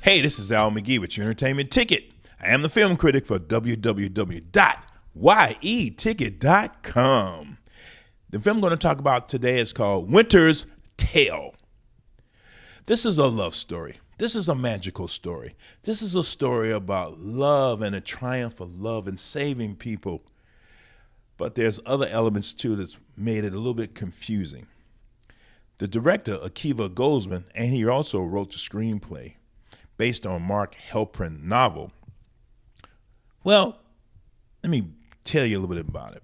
Hey, this is Al McGee with your entertainment ticket. I am the film critic for www.yeticket.com. The film I'm going to talk about today is called Winter's Tale. This is a love story. This is a magical story. This is a story about love and a triumph of love and saving people. But there's other elements too that's made it a little bit confusing. The director, Akiva Goldsman, and he also wrote the screenplay based on Mark Helprin novel. Well, let me tell you a little bit about it.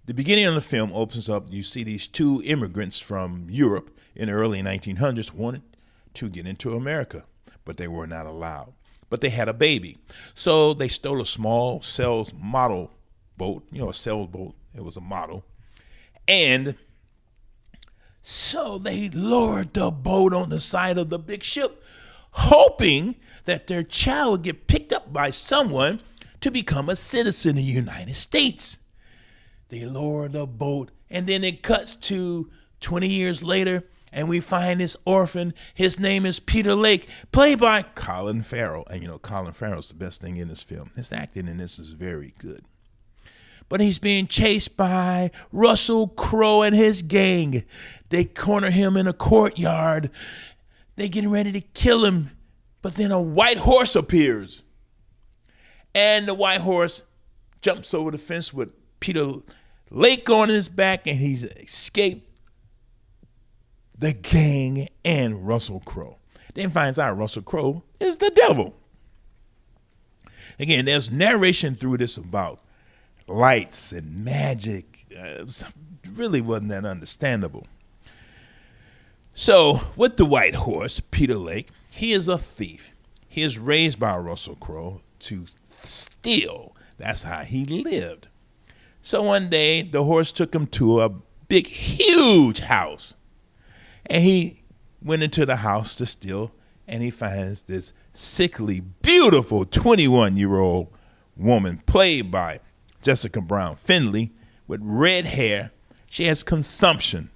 The beginning of the film opens up, you see these two immigrants from Europe in the early 1900s wanted to get into America, but they were not allowed. But they had a baby. So they stole a small sails model boat, a sailboat, it was a model. And so they lowered the boat on the side of the big ship, hoping that their child would get picked up by someone to become a citizen of the United States. They lower the boat, and then it cuts to 20 years later, and we find this orphan. His name is Peter Lake, played by Colin Farrell. And Colin Farrell's the best thing in this film. His acting in this is very good. But he's being chased by Russell Crowe and his gang. They corner him in a courtyard. They getting ready to kill him, but then a white horse appears. And the white horse jumps over the fence with Peter Lake on his back, and he's escaped the gang and Russell Crowe. Then finds out Russell Crowe is the devil. Again, there's narration through this about lights and magic. It really wasn't that understandable. So, with the white horse, Peter Lake, he is a thief. He is raised by Russell Crowe to steal. That's how he lived. So one day, the horse took him to a big, huge house. And he went into the house to steal, and he finds this sickly, beautiful 21-year-old woman played by Jessica Brown Findlay with red hair. She has consumption.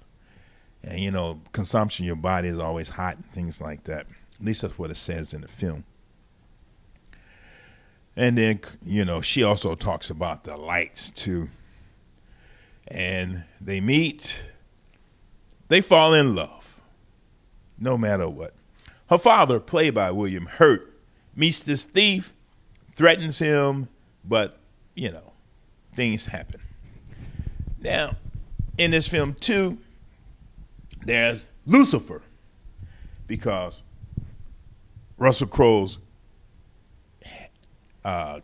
And, consumption, your body is always hot and things like that. At least that's what it says in the film. And then, she also talks about the lights, too. And they meet. They fall in love, no matter what. Her father, played by William Hurt, meets this thief, threatens him, but, things happen. Now, in this film, too, there's Lucifer, because Russell Crowe's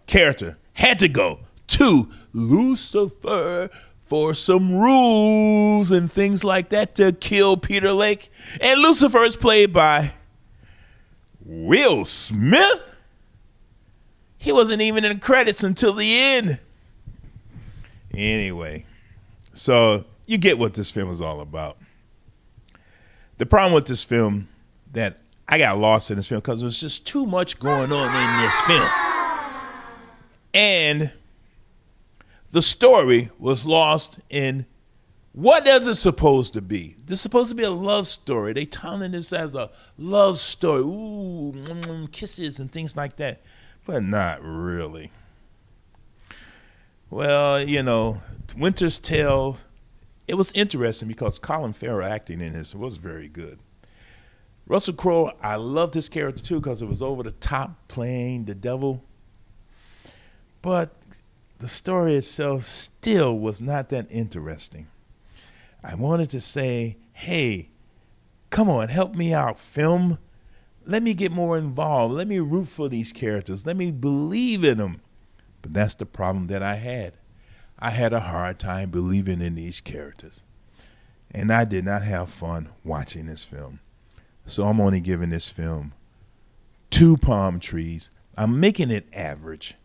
character had to go to Lucifer for some rules and things like that to kill Peter Lake. And Lucifer is played by Will Smith. He wasn't even in the credits until the end. Anyway, so you get what this film is all about. The problem with this film, that I got lost in this film because there's just too much going on in this film. And the story was lost in what is it supposed to be? This is supposed to be a love story. They telling this as a love story. Ooh, kisses and things like that. But not really. Well, Winter's Tale, it was interesting because Colin Farrell acting in this was very good. Russell Crowe, I loved his character too because it was over the top, playing the devil. But the story itself still was not that interesting. I wanted to say, hey, come on, help me out, film. Let me get more involved. Let me root for these characters. Let me believe in them. But that's the problem that I had. I had a hard time believing in these characters. And I did not have fun watching this film. So I'm only giving this film 2 palm trees. I'm making it average.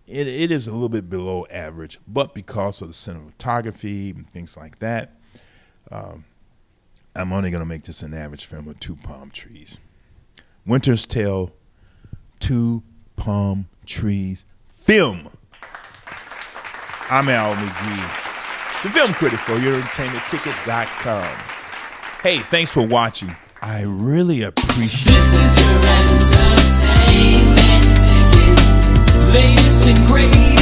It is a little bit below average, but because of the cinematography and things like that, I'm only going to make this an average film of 2 palm trees. Winter's Tale, 2 palm trees film. I'm Al McGee, the film critic for YourEntertainmentTicket.com. Hey, thanks for watching. I really appreciate This is your entertainment ticket. Latest and greatest.